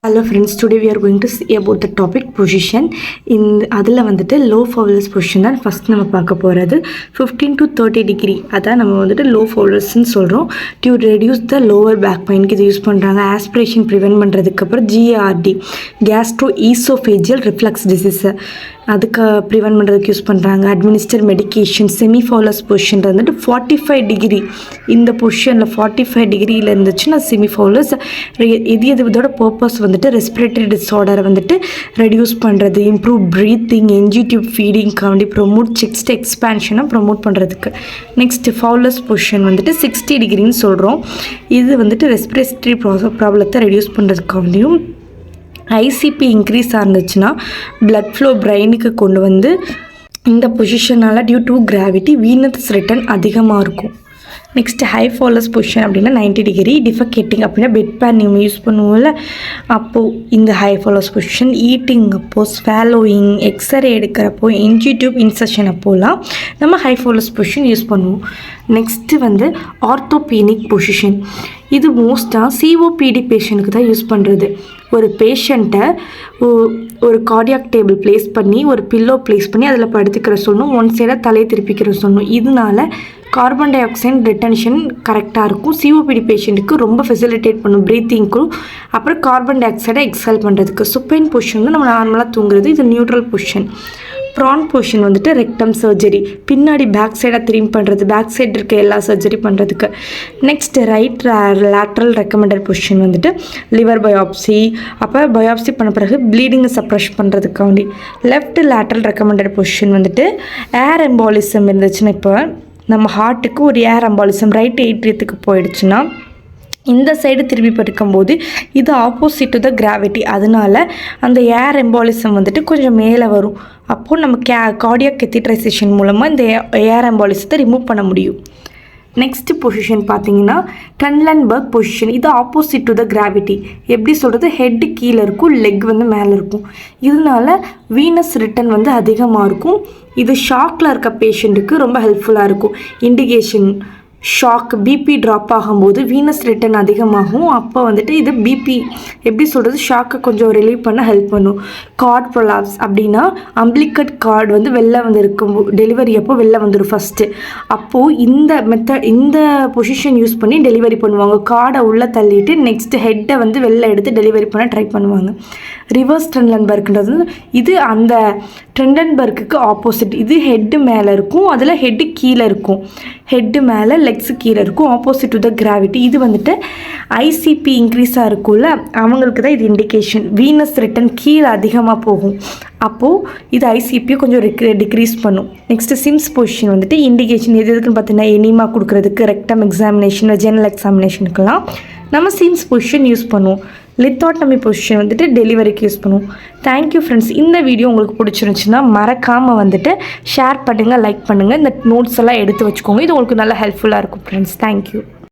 Hello friends, today we are going to see about the topic position. அதில் வந்துட்டு low ஃபவுலர்ஸ் position தான் first நம்ம பார்க்க போகிறது. 15 to 30 டிகிரி அதான் நம்ம வந்துட்டு லோ ஃபவுலர்ஸ்ன்னு சொல்கிறோம். To reduce the lower back பெயினுக்கு இது யூஸ் பண்ணுறாங்க. ஆஸ்பிரேஷன் ப்ரிவென்ட் பண்ணுறதுக்கப்புறம் GARD கேஸ்ட்ரோ ஈசோஃபேஜியல் ரிஃப்ளக்ஸ் டிசீஸை அதுக்கு ப்ரிவென்ட் பண்ணுறதுக்கு யூஸ் பண்ணுறாங்க. Administer medication. Semi Fowler's position வந்துட்டு 45 டிகிரி, இந்த பொசிஷனில் 45 டிகிரியில் இருந்துச்சுன்னா செமி ஃபவுலர்ஸ். இதோட பர்பஸ் வந்துட்டு ரெஸ்பிரேட்டரி டிஸார்டரை வந்துட்டு ரெடியூஸ் பண்ணுறது, இம்ப்ரூவ் ப்ரீத்திங், என்ஜி டியூப் ஃபீடிங்காண்டி ப்ரொமோட் செஸ்ட் எக்ஸ்பேன்ஷனை ப்ரொமோட் பண்ணுறதுக்கு. நெக்ஸ்ட் ஃபவுலர்ஸ் பொசிஷன் வந்துட்டு 60 டிகிரின்னு சொல்கிறோம். இது வந்துட்டு ரெஸ்பிரேட்டரி ப்ராப்ளத்தை ரெடியூஸ் பண்ணுறதுக்காண்டியும் ஐசிபி இன்க்ரீஸ் ஆயிருந்துச்சுன்னா பிளட் ஃப்ளோ பிரெயினுக்கு கொண்டு வந்து இந்த பொசிஷனால் due to gravity venous return அதிகமாக இருக்கும். நெக்ஸ்ட் ஹை ஃபவுலர்ஸ் பொசிஷன் அப்படின்னா 90 டிகிரி. டிஃபகேட்டிங் அப்படின்னா பெட் பேன் நம்ம யூஸ் பண்ணுவோம்ல, அப்போது இந்த ஹை ஃபவுலர்ஸ் பொசிஷன். ஈட்டிங் அப்போது, ஸ்வாலோயிங், எக்ஸ்ரே எடுக்கிறப்போ, என்ஜி டியூப் இன்செஷன் அப்போலாம் நம்ம ஹை ஃபவுலர்ஸ் பொசிஷன் யூஸ் பண்ணுவோம். நெக்ஸ்ட்டு வந்து ஆர்த்தோபீனிக் பொசிஷன். இது மோஸ்ட்டாக சிஓபிடி பேஷண்ட்டுக்கு தான் யூஸ் பண்ணுறது. ஒரு பேஷண்ட்டை ஒரு கார்டியாக் டேபிள் ப்ளேஸ் பண்ணி ஒரு பில்லோ ப்ளேஸ் பண்ணி அதில் படுத்துக்கிற சொல்லணும். ஒன் சைடாக தலையை திருப்பிக்கிற சொல்லணும். இதனால கார்பன் டை ஆக்சைடு ரிட்டன்ஷன் கரெக்டாக இருக்கும். சிஓபிடி பேஷண்ட்டுக்கு ரொம்ப ஃபெசிலிட்டேட் பண்ணும் ப்ரீத்திங்க்கும். அப்புறம் கார்பன் டை ஆக்சைடை எக்ஸல் பண்ணுறதுக்கு. சுப்பைன் பொசிஷன் வந்து நம்ம நார்மலாக தூங்குறது. இது நியூட்ரல் பொசிஷன். ப்ரான் பொசிஷன் வந்துட்டு ரெக்டம் சர்ஜரி, பின்னாடி பேக் சைடாக திரும்பி பண்ணுறது, பேக் சைடு இருக்க எல்லா சர்ஜரி பண்ணுறதுக்கு. Next right lateral recommended position வந்துட்டு லிவர் பயாப்சி, அப்போ பயாப்சி பண்ண பிறகு ப்ளீடிங்கை சப்ரஷ் பண்ணுறதுக்காண்டி. லெஃப்ட் லேட்ரல் ரெக்கமெண்டட் பொசிஷன் வந்துட்டு ஏர் எம்பாலிசம் இருந்துச்சுன்னா, இப்போ நம்ம ஹார்ட்டுக்கு ஒரு ஏர் எம்பாலிசம் ரைட் ஏட்ரியத்துக்கு போயிடுச்சுன்னா இந்த சைடு திரும்பி படுக்கும்போது இது ஆப்போசிட் டு த கிராவிட்டி, அதனால அந்த ஏர் எம்பாலிசம் வந்துட்டு கொஞ்சம் மேலே வரும். அப்போது நம்ம கார்டியாக் கெத்திட்ரைசேஷன் மூலமாக இந்த ஏர் எம்பாலிசத்தை ரிமூவ் பண்ண முடியும். நெக்ஸ்ட் பொசிஷன் பார்த்தீங்கன்னா டன்லன்பர்க் பொசிஷன். இது ஆப்போசிட் டு த கிராவிட்டி. எப்படி சொல்கிறது, ஹெட்டு கீழே இருக்கும், லெக் வந்து மேலே இருக்கும். இதனால வீனஸ் ரிட்டர்ன் வந்து அதிகமாக இருக்கும். இது ஷாக்கில் இருக்க பேஷண்ட்டுக்கு ரொம்ப ஹெல்ப்ஃபுல்லாக இருக்கும். இண்டிகேஷன் ஷாக், பிபி ட்ராப் ஆகும்போது வீனஸ் ரிட்டர்ன் அதிகமாகும். அப்போ வந்துட்டு இது பிபி எப்படி சொல்கிறது, ஷாக்கை கொஞ்சம் ரிலீவ் பண்ண ஹெல்ப் பண்ணும். கார்ட் ப்ரொலாப்ஸ் அப்படின்னா அம்பிளிக்கட் கார்டு வந்து வெளில வந்து இருக்கும், டெலிவரி அப்போ வெளில வந்துடும் ஃபஸ்ட்டு. அப்போது இந்த பொசிஷன் யூஸ் பண்ணி டெலிவரி பண்ணுவாங்க. கார்டை உள்ளே தள்ளிட்டு நெக்ஸ்ட்டு ஹெட்டை வந்து வெளில எடுத்து டெலிவரி பண்ண ட்ரை பண்ணுவாங்க. ரிவர்ஸ் ட்ரெண்டன்பர்க்ன்றது இது அந்த ட்ரெண்டன்பர்க்கு ஆப்போசிட். இது ஹெட்டு மேலே இருக்கும், அதில் ஹெட்டு கீழே இருக்கும். ஹெட்டு மேலே, லெக்ஸு கீழே இருக்கும், ஆப்போசிட் டு த கிராவிட்டி. இது வந்துட்டு ஐசிபி இன்க்ரீஸாக இருக்கும்ல, அவங்களுக்கு தான் இது இண்டிகேஷன். வீனஸ் ரிட்டர்ன் கீழே அதிகமாக போகும். அப்போது இது ஐசிபியை கொஞ்சம் டிக்ரீஸ் பண்ணும். நெக்ஸ்ட்டு சிம்ஸ் பொசிஷன் வந்துட்டு இண்டிகேஷன் எது எதுக்குன்னு பார்த்தீங்கன்னா எனிமா கொடுக்குறதுக்கு, ரெக்டம் எக்ஸாமினேஷன், ஜெனரல் எக்ஸாமினேஷனுக்கெல்லாம் நம்ம சிம்ஸ் பொசிஷன் யூஸ் பண்ணுவோம். லித்தாட்டமி பொசிஷன் வந்துட்டு டெலிவரிக்கு யூஸ் பண்ணுவோம். Thank you friends. இந்த வீடியோ உங்களுக்கு பிடிச்சிருந்துச்சுன்னா மறக்காமல் வந்துட்டு ஷேர் பண்ணுங்கள், லைக் பண்ணுங்கள். இந்த நோட்ஸ் எல்லாம் எடுத்து வச்சுக்கோங்க. இது உங்களுக்கு நல்லா ஹெல்ப்ஃபுல்லாக இருக்கும் ஃப்ரெண்ட்ஸ். தேங்க்யூ.